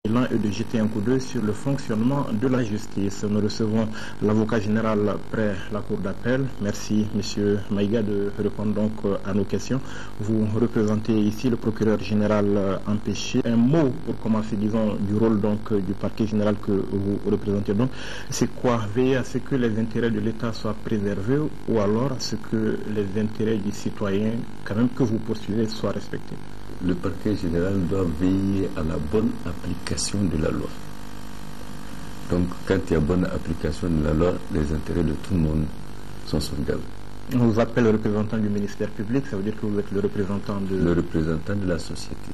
l'un est de jeter un coup d'œil sur le fonctionnement de la justice. Nous recevons l'avocat général près la cour d'appel. Merci Monsieur Maïga de répondre donc à nos questions. Vous représentez ici le procureur général empêché. Un mot pour commencer, disons, du rôle donc du parquet général que vous représentez donc. C'est quoi? Veiller à ce que les intérêts de l'État soient préservés ou alors à ce que les intérêts du citoyen, quand même que vous poursuivez, soient respectés? Le parquet général doit veiller à la bonne application de la loi. Donc, quand il y a bonne application de la loi, les intérêts de tout le monde sont sauvegardés. On vous appelle le représentant du ministère public, ça veut dire que vous êtes le représentant de... Le représentant de la société.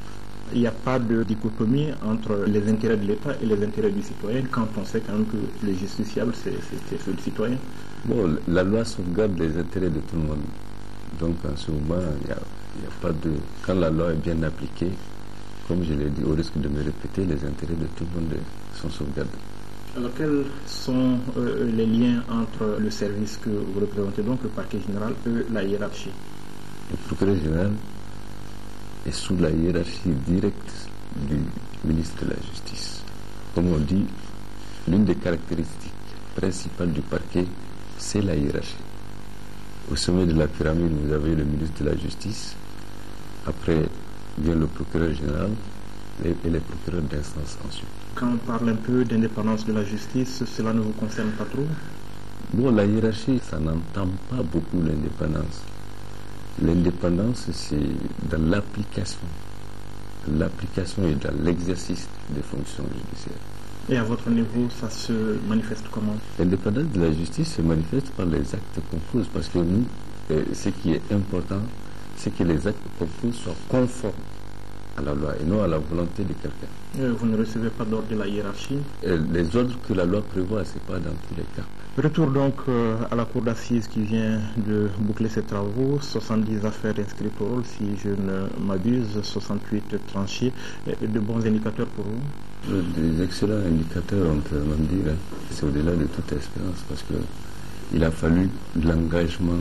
Il n'y a pas de dichotomie entre les intérêts de l'État et les intérêts du citoyen quand on sait quand même que le justiciable, c'est le citoyen. Bon, la loi sauvegarde les intérêts de tout le monde. Donc, en ce moment, il n'y a pas de... Quand la loi est bien appliquée, comme je l'ai dit, au risque de me répéter, les intérêts de tout le monde sont sauvegardés. Alors, quels sont les liens entre le service que vous représentez, donc le parquet général, et la hiérarchie? Le procureur général est sous la hiérarchie directe du ministre de la Justice. Comme on dit, l'une des caractéristiques principales du parquet, c'est la hiérarchie. Au sommet de la pyramide, vous avez le ministre de la Justice. Après vient le procureur général et les procureurs d'instance ensuite. Quand on parle un peu d'indépendance de la justice, cela ne vous concerne pas trop? Bon, la hiérarchie, ça n'entend pas beaucoup l'indépendance. L'indépendance, c'est dans l'application. L'application et dans l'exercice des fonctions judiciaires. Et à votre niveau, ça se manifeste comment? L'indépendance de la justice se manifeste par les actes qu'on pose, parce que nous, ce qui est important, c'est que les actes qu'on pose soient conformes à la loi et non à la volonté de quelqu'un. Vous ne recevez pas d'ordre de la hiérarchie? Les ordres que la loi prévoit, ce n'est pas dans tous les cas. Retour donc à la cour d'assises qui vient de boucler ses travaux. 70 affaires inscrites au rôle, si je ne m'abuse, 68 tranchées. De bons indicateurs pour vous? Des excellents indicateurs, on peut même dire. C'est au-delà de toute espérance parce qu'il a fallu de l'engagement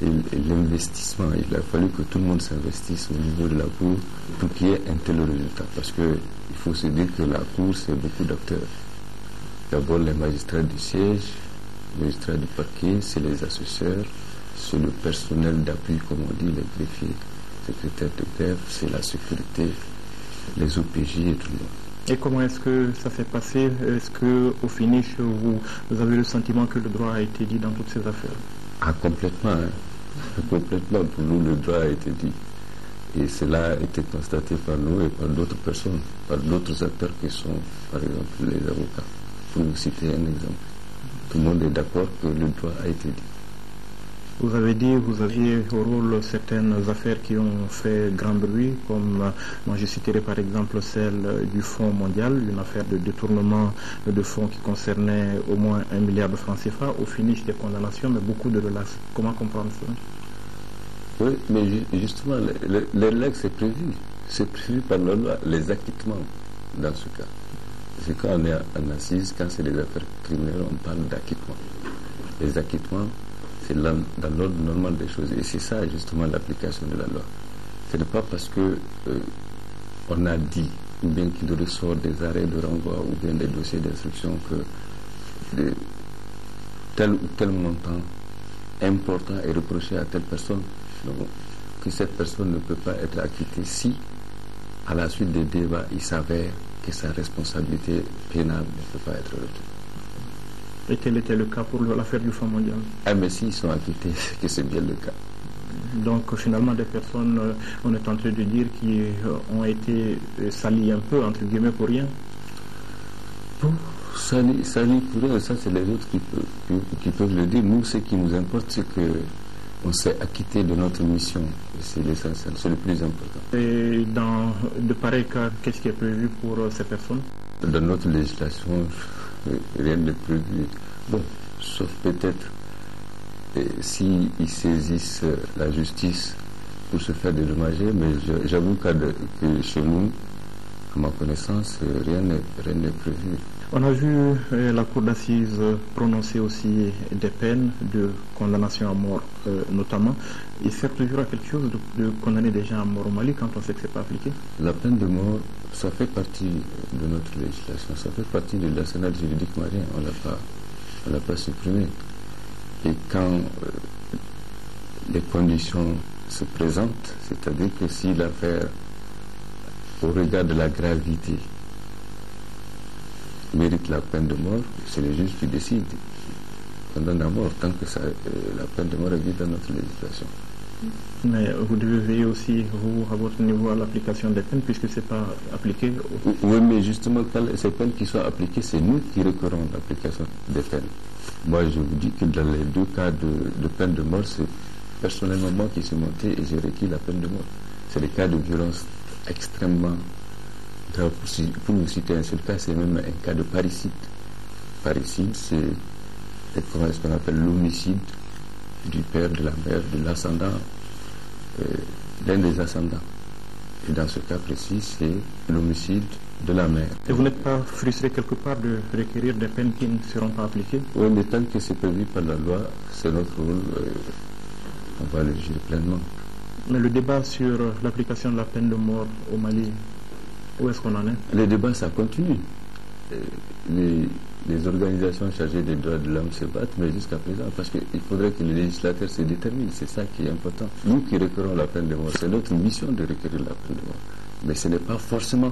et l'investissement. Il a fallu que tout le monde s'investisse au niveau de la Cour pour qu'il y ait un tel résultat. Parce qu'il faut se dire que la Cour, c'est beaucoup d'acteurs. D'abord les magistrats du siège, les magistrats du parquet, c'est les assesseurs, c'est le personnel d'appui, comme on dit, les greffiers, secrétaires de greffe, c'est la sécurité, les OPJ et tout le monde. Et comment est-ce que ça s'est passé? Est-ce qu'au finish, vous avez le sentiment que le droit a été dit dans toutes ces affaires? Ah, complètement. Complètement. Pour nous, le droit a été dit. Et cela a été constaté par nous et par d'autres personnes, par d'autres acteurs qui sont, par exemple, les avocats. Pour vous citer un exemple. Tout le monde est d'accord que le droit a été dit. Vous avez dit, vous aviez au rôle certaines affaires qui ont fait grand bruit, comme moi je citerai par exemple celle du Fonds mondial, une affaire de détournement de fonds qui concernait au moins 1 milliard de francs CFA, au finish des condamnations, mais beaucoup de relax. Comment comprendre ça? Oui, mais justement, les relax c'est prévu. C'est prévu par la loi, les acquittements dans ce cas. C'est quand on est en assise, quand c'est des affaires criminelles, on parle d'acquittement. Les acquittements, c'est dans l'ordre normal des choses. Et c'est ça, justement, l'application de la loi. Ce n'est pas parce que on a dit, ou bien qu'il ressort des arrêts de renvoi, ou bien des dossiers d'instruction, que tel ou tel montant important est reproché à telle personne, donc, que cette personne ne peut pas être acquittée si, à la suite des débats, il s'avère que sa responsabilité pénale ne peut pas être retenue. Et tel était le cas pour l'affaire du Fonds mondial? Ah, mais s'ils sont acquittés, c'est que c'est bien le cas. Donc finalement des personnes, on est en train de dire, qui ont été salies un peu, entre guillemets, pour rien? Salies pour rien, ça c'est les autres qui peuvent le dire. Nous, ce qui nous importe, c'est que on s'est acquitté de notre mission. C'est l'essentiel, c'est le plus important. Et dans de pareils cas, qu'est-ce qui est prévu pour ces personnes? Dans notre législation, rien n'est prévu. Bon, sauf peut-être s'ils saisissent la justice pour se faire dédommager, mais j'avoue que chez nous, À ma connaissance, rien n'est prévu. On a vu la cour d'assises prononcer aussi des peines de condamnation à mort, notamment. Il sert toujours à quelque chose de condamner des gens à mort au Mali quand on sait que ce n'est pas appliqué? La peine de mort, ça fait partie de notre législation, ça fait partie de l'arsenal juridique malien. On ne l'a pas supprimé. Et quand les conditions se présentent, c'est-à-dire que si l'affaire, au regard de la gravité, mérite la peine de mort, c'est le juge qui décide. Condamne à mort, tant que la peine de mort est dans notre législation. Mais vous devez veiller aussi, vous, à votre niveau, à l'application des peines, puisque ce n'est pas appliqué. Oui, mais justement, quand ces peines qui sont appliquées, c'est nous qui requérons l'application des peines. Moi, je vous dis que dans les deux cas de peine de mort, c'est personnellement moi qui suis monté et j'ai requis la peine de mort. C'est les cas de violence extrêmement grave. Pour vous citer un seul cas, c'est même un cas de parricide. Parricide, c'est ce qu'on appelle l'homicide du père, de la mère, de l'ascendant, d'un des ascendants. Et dans ce cas précis, c'est l'homicide de la mère. Et vous n'êtes pas frustré quelque part de requérir des peines qui ne seront pas appliquées? Oui, mais tant que c'est prévu par la loi, c'est notre rôle, on va le juger pleinement. Mais le débat sur l'application de la peine de mort au Mali, où est-ce qu'on en est? Le débat, ça continue. Les organisations chargées des droits de l'homme se battent, mais jusqu'à présent, parce qu'il faudrait que le législateur se détermine, c'est ça qui est important. Nous qui requérons la peine de mort, c'est notre mission de requérir la peine de mort. Mais ce n'est pas forcément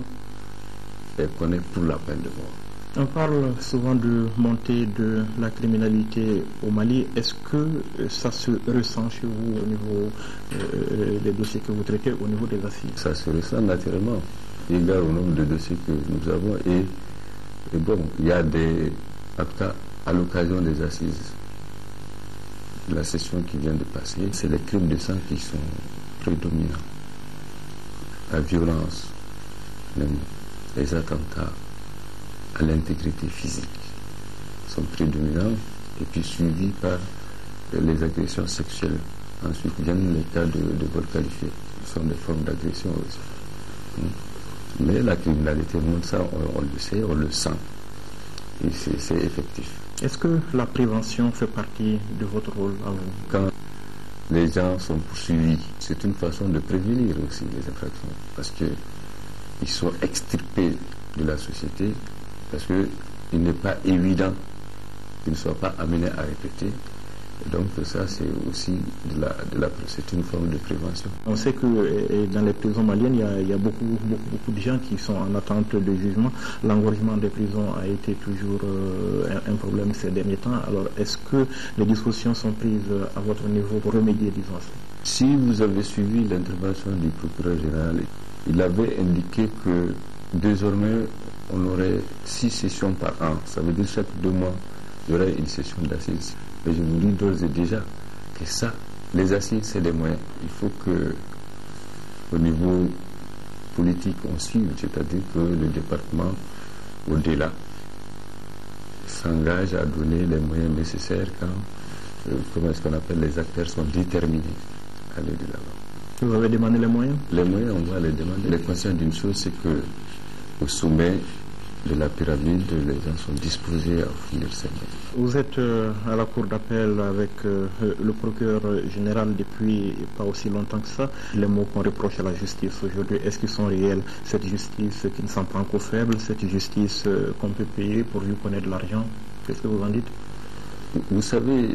qu'on est pour la peine de mort. On parle souvent de montée de la criminalité au Mali. Est-ce que ça se ressent chez vous au niveau des dossiers que vous traitez, au niveau des assises? Ça se ressent naturellement, égard au nombre de dossiers que nous avons. Et bon, il y a en tout cas, à l'occasion des assises, de la session qui vient de passer, c'est les crimes de sang qui sont prédominants. La violence, même les attentats à l'intégrité physique sont prédominants et puis suivis par les agressions sexuelles. Ensuite viennent les cas de vol qualifié, ce sont des formes d'agression aussi. Mais la criminalité monte, ça on le sait, on le sent. Et c'est effectif. Est-ce que la prévention fait partie de votre rôle à vous? Quand les gens sont poursuivis, c'est une façon de prévenir aussi les infractions. Parce qu'ils sont extirpés de la société, parce qu'il n'est pas évident qu'ils ne soient pas amenés à répéter. Et donc ça, c'est aussi c'est une forme de prévention. On sait que dans les prisons maliennes, il y a beaucoup de gens qui sont en attente de jugement. L'engorgement des prisons a été toujours un problème ces derniers temps. Alors, est-ce que les dispositions sont prises à votre niveau pour remédier, disons ça? Si vous avez suivi l'intervention du procureur général, il avait indiqué que désormais, on aurait 6 sessions par an. Ça veut dire chaque 2 mois, il y aurait une session d'assises. Mais je vous dis d'ores et déjà que ça, les assises, c'est des moyens. Il faut que, au niveau politique, on suive, c'est-à-dire que le département, au-delà, s'engage à donner les moyens nécessaires quand, comment est-ce qu'on appelle, les acteurs sont déterminés à aller de l'avant. Vous avez demandé les moyens? Les moyens, on va les demander. Les conscients d'une chose, c'est que au sommet de la pyramide, les gens sont disposés à offrir ces moyens. Vous êtes à la cour d'appel avec le procureur général depuis pas aussi longtemps que ça. Les mots qu'on reproche à la justice aujourd'hui, est-ce qu'ils sont réels? Cette justice qui ne s'en prend qu'aux faibles, cette justice qu'on peut payer pour lui connaître de l'argent, qu'est-ce que vous en dites? Vous savez,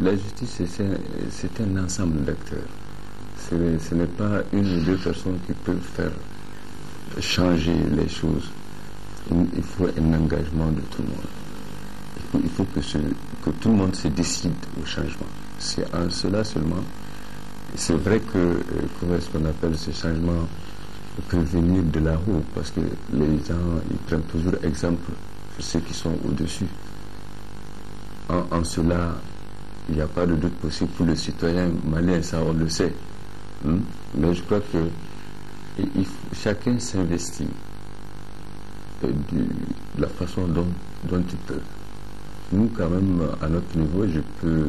la justice, c'est un ensemble d'acteurs. Ce n'est pas une ou deux personnes qui peuvent faire changer les choses. Il faut un engagement de tout le monde. Il faut que tout le monde se décide au changement. C'est en cela seulement. C'est vrai que, comment est-ce qu'on appelle ce changement, peut venir de là-haut, parce que les gens, ils prennent toujours exemple sur ceux qui sont au-dessus. En cela, il n'y a pas de doute possible pour le citoyen malien, ça on le sait. Mais je crois que chacun s'investit de la façon dont il peut. Nous, quand même, à notre niveau, je peux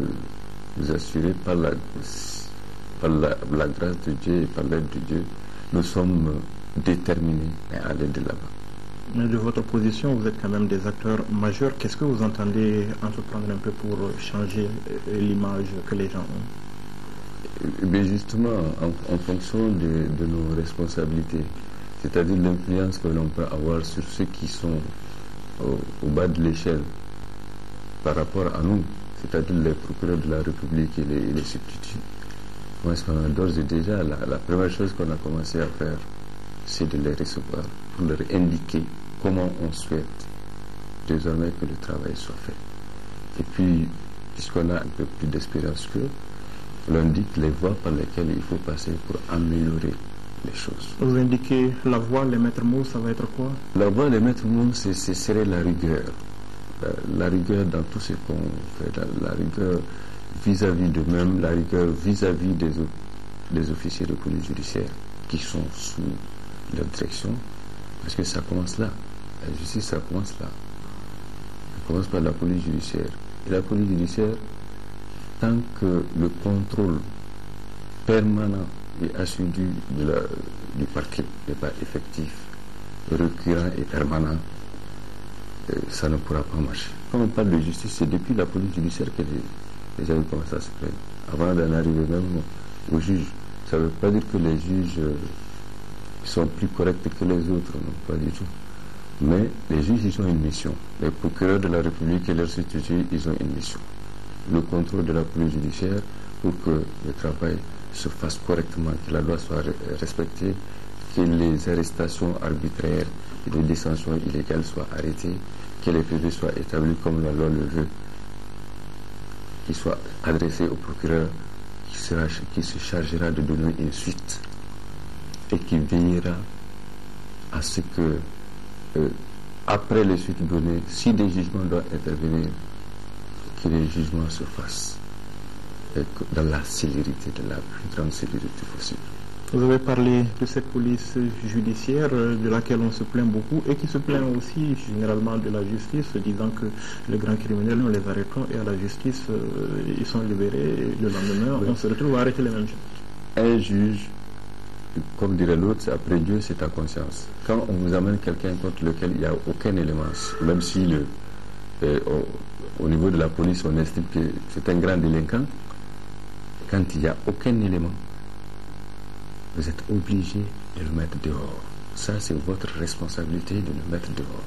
vous assurer par la grâce de Dieu et par l'aide de Dieu, nous sommes déterminés à aller de l'avant. Mais de votre position, vous êtes quand même des acteurs majeurs. Qu'est-ce que vous entendez entreprendre un peu pour changer l'image que les gens ont? Mais justement, en fonction de nos responsabilités, c'est-à-dire l'influence que l'on peut avoir sur ceux qui sont au bas de l'échelle par rapport à nous, c'est-à-dire les procureurs de la République et les substituts. D'ores et déjà, la première chose qu'on a commencé à faire, c'est de les recevoir pour leur indiquer comment on souhaite désormais que le travail soit fait. Et puis, puisqu'on a un peu plus d'espérance qu'eux, on indique les voies par lesquelles il faut passer pour améliorer les choses. Vous indiquez la voie, les maîtres mots, ça va être quoi? La voie, les maîtres mots, ce serait la rigueur. La rigueur dans tout ce qu'on fait, la rigueur vis-à-vis d'eux-mêmes, la rigueur vis-à-vis des officiers de police judiciaire qui sont sous leur direction, parce que ça commence là. La justice, ça commence là. Ça commence par la police judiciaire. Et la police judiciaire, tant que le contrôle permanent et assidu du parquet n'est pas effectif, récurrent et permanent, ça ne pourra pas marcher. Quand on parle de justice, c'est depuis la police judiciaire que les gens commencent à se plaindre. Avant d'en arriver même aux juges. Ça ne veut pas dire que les juges sont plus corrects que les autres, non, pas du tout. Mais les juges, ils ont une mission. Les procureurs de la République et leurs substituts, ils ont une mission. Le contrôle de la police judiciaire pour que le travail se fasse correctement, que la loi soit respectée, que les arrestations arbitraires et les détentions illégales soient arrêtées, que les PV soient établis comme la loi le veut, qu'ils soient adressés au procureur qui se chargera de donner une suite et qui veillera à ce que, après les suites données, si des jugements doivent intervenir, que les jugements se fassent dans la célérité, de la plus grande célérité possible. Vous avez parlé de cette police judiciaire de laquelle on se plaint beaucoup et qui se plaint aussi généralement de la justice, disant que les grands criminels, nous les arrêtons et à la justice, ils sont libérés et le lendemain, on se retrouve à arrêter les mêmes gens. Un juge, comme dirait l'autre, après Dieu, c'est ta conscience. Quand on vous amène quelqu'un contre lequel il n'y a aucun élément, même si au niveau de la police, on estime que c'est un grand délinquant, quand il n'y a aucun élément, vous êtes obligé de le mettre dehors. Ça, c'est votre responsabilité de le mettre dehors.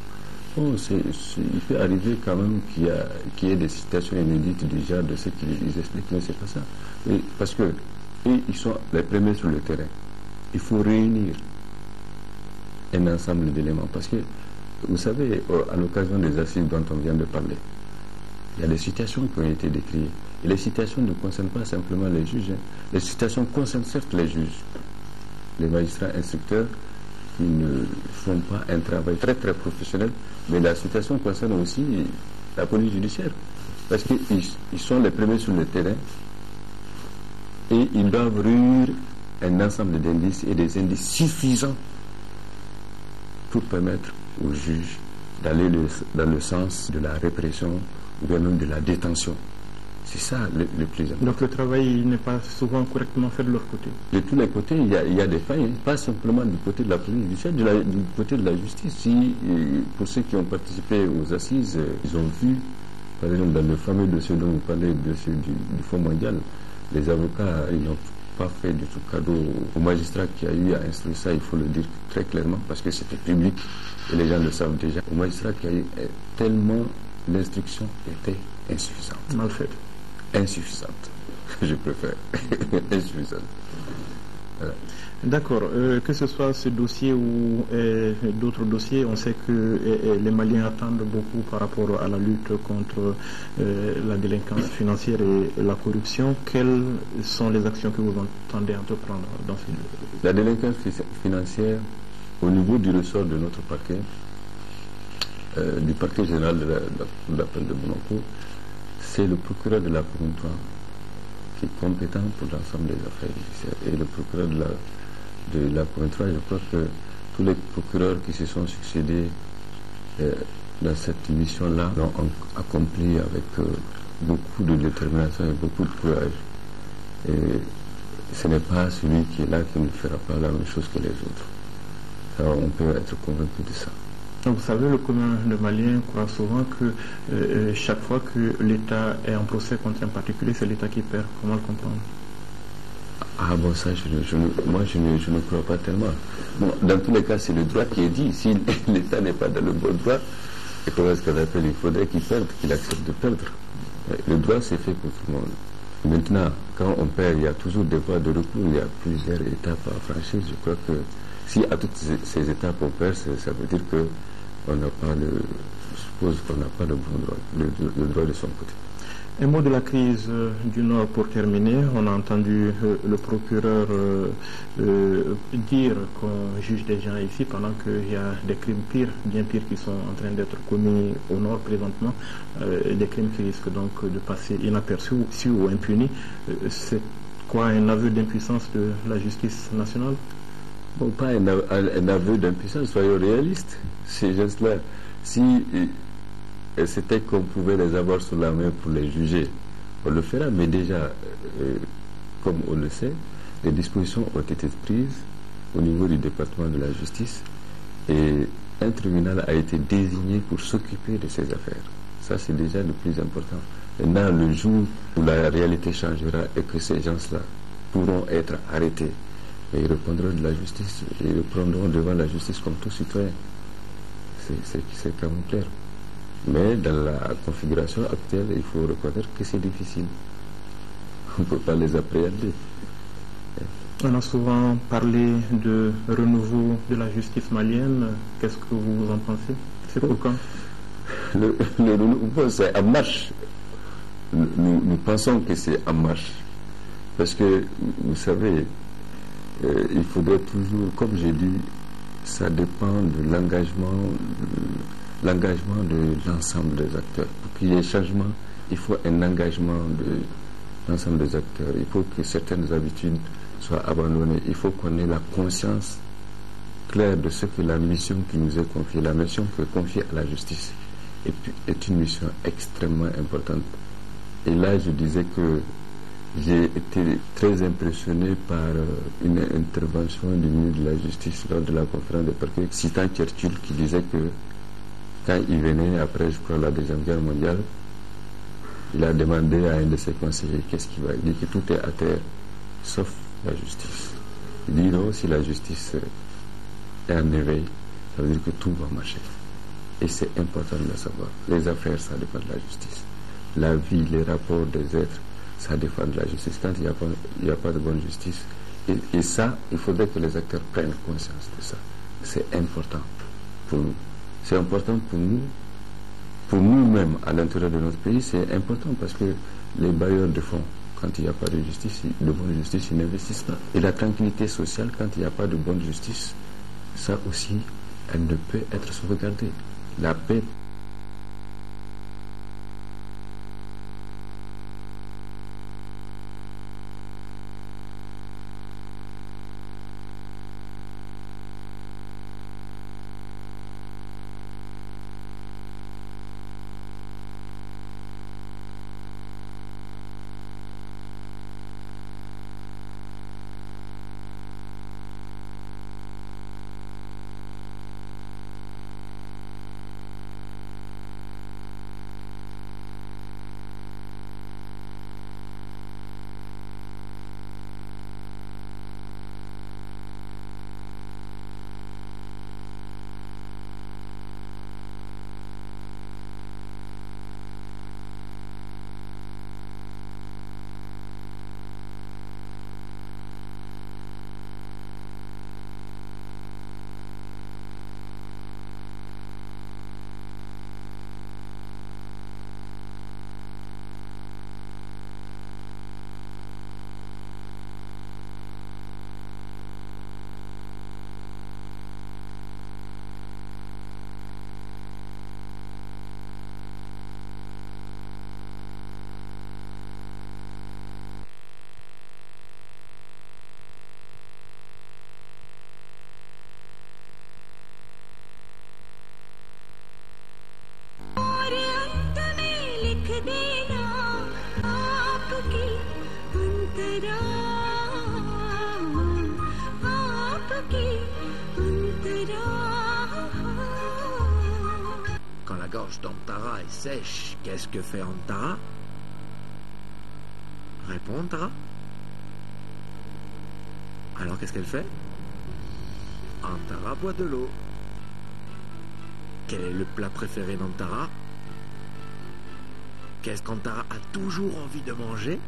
Bon, il peut arriver quand même qu'il y ait des situations inédites déjà de ce qu'ils expliquent, mais c'est pas ça. Parce que ils sont les premiers sur le terrain. Il faut réunir un ensemble d'éléments. Parce que, vous savez, à l'occasion des assises dont on vient de parler, il y a des situations qui ont été décrites. Et les situations ne concernent pas simplement les juges. Les situations concernent certes les juges, les magistrats instructeurs qui ne font pas un travail très très professionnel, mais la situation concerne aussi la police judiciaire. Parce qu'ils sont les premiers sur le terrain et ils doivent réunir un ensemble d'indices et des indices suffisants pour permettre aux juges d'aller dans le sens de la répression ou bien même de la détention. C'est ça le plus important. Donc le travail n'est pas souvent correctement fait de leur côté. De tous les côtés, il y a des failles, pas simplement du côté de la police judiciaire, du côté de la justice. Pour ceux qui ont participé aux assises, ils ont vu, par exemple, dans le fameux dossier dont vous parlez, le dossier du Fonds mondial, les avocats, ils n'ont pas fait du tout cadeau au magistrat qui a eu à instruire ça, il faut le dire très clairement, parce que c'était public et les gens le savent déjà. Au magistrat qui a eu tellement l'instruction était insuffisante. Mal faite. Insuffisante, je préfère. Insuffisante. Voilà. D'accord. Que ce soit ce dossier ou d'autres dossiers, on sait que les Maliens attendent beaucoup par rapport à la lutte contre la délinquance financière et la corruption. Quelles sont les actions que vous entendez entreprendre dans ce lieu? La délinquance financière, au niveau du ressort de notre parquet, du parquet général de l'appel de Monaco, c'est le procureur de la promontoire qui est compétent pour l'ensemble des affaires judiciaires. Et le procureur de la promontoire, je crois que tous les procureurs qui se sont succédés dans cette mission-là l'ont accompli avec beaucoup de détermination et beaucoup de courage. Et ce n'est pas celui qui est là qui ne fera pas la même chose que les autres. Alors on peut être convaincu de ça. Vous savez, le commun de Maliens croit souvent que chaque fois que l'État est en procès contre un particulier, c'est l'État qui perd. Comment le comprendre? Ah bon, ça, moi je ne crois pas tellement. Bon, dans tous les cas, c'est le droit qui est dit. Si l'État n'est pas dans le bon droit, et comment est-ce qu'on appelle, il faudrait qu'il perde, qu'il accepte de perdre. Le droit, c'est fait pour tout le monde. Maintenant, quand on perd, il y a toujours des voies de recours, il y a plusieurs étapes à franchir. Je crois que si à toutes ces étapes on perd, ça veut dire que on n'a pas je suppose qu'on n'a pas le bon droit, le droit de son côté. Un mot de la crise du Nord pour terminer. On a entendu le procureur dire qu'on juge des gens ici pendant qu'il y a des crimes pires, bien pires, qui sont en train d'être commis au Nord présentement, des crimes qui risquent donc de passer inaperçus ou impunis. C'est quoi, un aveu d'impuissance de la justice nationale? Bon, pas un aveu d'impuissance, soyons réalistes. Ces gestes-là, si c'était qu'on pouvait les avoir sous la main pour les juger, on le fera, mais déjà, comme on le sait, des dispositions ont été prises au niveau du département de la justice et un tribunal a été désigné pour s'occuper de ces affaires. Ça, c'est déjà le plus important. Maintenant, le jour où la réalité changera et que ces gens-là pourront être arrêtés, et ils répondront de la justice, ils répondront devant la justice comme tout citoyen. C'est quand même clair. Mais dans la configuration actuelle, il faut reconnaître que c'est difficile. On ne peut pas les appréhender. On a souvent parlé de renouveau de la justice malienne. Qu'est-ce que vous en pensez? C'est pour quand? Le renouveau, c'est en marche. Nous pensons que c'est en marche. Parce que, vous savez, il faudrait toujours, comme j'ai dit, ça dépend de l'engagement de l'ensemble des acteurs. Pour qu'il y ait changement, il faut un engagement de l'ensemble des acteurs. Il faut que certaines habitudes soient abandonnées. Il faut qu'on ait la conscience claire de ce que la mission qui nous est confiée, la mission que confiée à la justice, est une mission extrêmement importante. Et là, je disais que j'ai été très impressionné par une intervention du ministre de la Justice lors de la conférence de parquet, citant Churchill qui disait que quand il venait après, je crois, la Deuxième Guerre mondiale, il a demandé à un de ses conseillers qu'est-ce qui va. Il dit que tout est à terre, sauf la justice. Il dit non, si la justice est en éveil, ça veut dire que tout va marcher. Et c'est important de le savoir. Les affaires, ça dépend de la justice. La vie, les rapports des êtres, ça dépend de la justice. Quand il n'y a pas de bonne justice, et ça, il faudrait que les acteurs prennent conscience de ça. C'est important pour nous. C'est important pour nous-mêmes à l'intérieur de notre pays, c'est important parce que les bailleurs de fonds, quand il n'y a pas de justice, de bonne justice, ils n'investissent pas. Et la tranquillité sociale, quand il n'y a pas de bonne justice, ça aussi, elle ne peut être sauvegardée. La paix. आपकी अंतरा gorge d'Antara est sèche, qu'est-ce que fait Antara? Réponds, Antara. Alors qu'est-ce qu'elle fait? Antara boit de l'eau. Quel est le plat préféré d'Antara? Qu'est-ce qu'Antara a toujours envie de manger?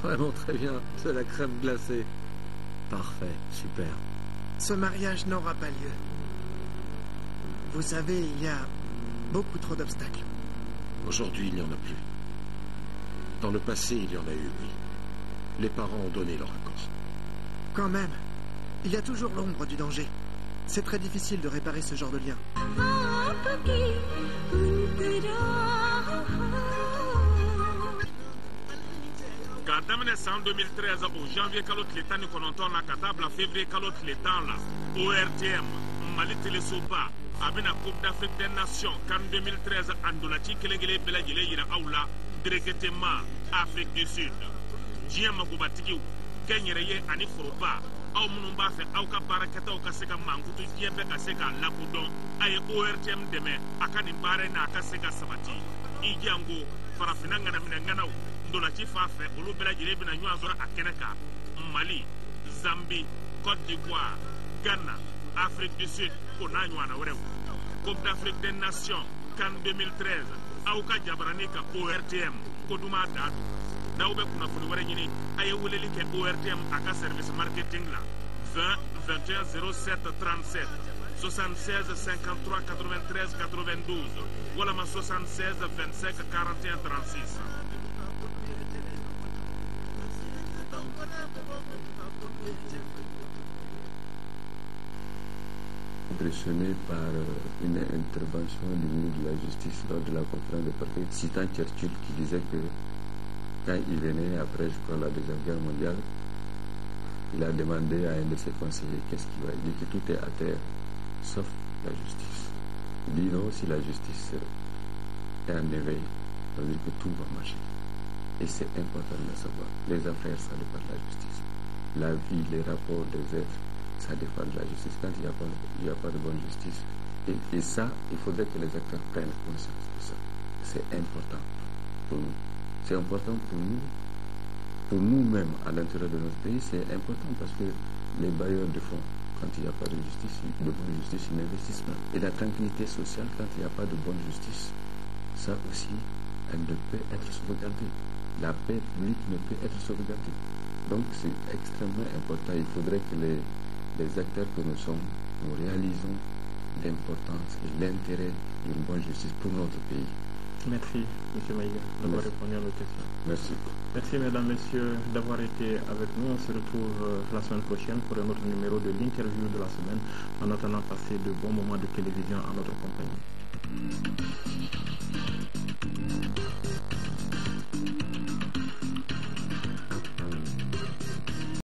Vraiment très bien, c'est la crème glacée. Parfait, super. Ce mariage n'aura pas lieu. Vous savez, il y a beaucoup trop d'obstacles. Aujourd'hui, il n'y en a plus. Dans le passé, il y en a eu, oui. Les parents ont donné leur accord. Quand même, il y a toujours l'ombre du danger. C'est très difficile de réparer ce genre de lien. Ka daminɛ san 2013 o janvier kalo tile 19 na ka taa bila février kalo tile 10 la ORTM Mali télésoba a bɛna Coupe d'Afrique des Nations CAN 2013 a ndolaci kelen-kelen bɛɛ lajɛlen yira aw la directement Afrique du Sud. Diɲɛ magobatigiw kɛnyɛrɛye ani foroba aw minnu b'a fɛ aw ka baarakɛtaw ka se ka mankutu diɲɛ bɛɛ ka se k'a lakodɔn a ye ORTM dɛmɛ a ka nin baara in na a ka se ka sabati. I jango farafina ŋanaminɛŋanaw ndolaci fan fɛ olu bɛɛ lajɛlen bɛna ɲɔgɔn sɔrɔ a kɛnɛ kan. Mali, Zambie, Côte d'Ivoire, Ghana, Afrique du Sud o n'a ɲɔgɔnna wɛrɛw. Coupe d'Afrique des Nations CAN 2013 aw ka jabarani ka ORTM ko duman da don. N'aw bɛ kunnafoni wɛrɛ ɲini a ye weleli kɛ ORTM a ka service marketing la 20 21 07 37 76 53 93 92 walama 76 25 41 36. Impressionné par une intervention du ministre de la Justice lors de la conférence de parquet, citant Churchill qui disait que quand il venait après, je crois, la Deuxième Guerre mondiale, il a demandé à un de ses conseillers qu'est-ce qu'il va. Il dit que tout est à terre, sauf la justice. Il dit non, si la justice est en éveil, ça veut dire que tout va marcher. Et c'est important de le savoir. Les affaires, ça dépend de la justice. La vie, les rapports des êtres, ça dépend de la justice. Quand il n'y a pas de bonne justice, et ça, il faudrait que les acteurs prennent conscience de ça. C'est important pour nous. C'est important pour nous-mêmes à l'intérieur de notre pays, c'est important parce que les bailleurs de fonds, quand il n'y a pas de justice, de bonne justice, ils n'investissent pas. Et la tranquillité sociale, quand il n'y a pas de bonne justice, ça aussi, elle ne peut être sauvegardée. La paix publique ne peut être sauvegardée. Donc c'est extrêmement important. Il faudrait que les acteurs que nous sommes, nous réalisons l'importance et l'intérêt d'une bonne justice pour notre pays. Merci, M. Maïga, d'avoir répondu à nos questions. Merci. Merci, mesdames, messieurs, d'avoir été avec nous. On se retrouve la semaine prochaine pour un autre numéro de l'interview de la semaine. En attendant, passez de bons moments de télévision en notre compagnie.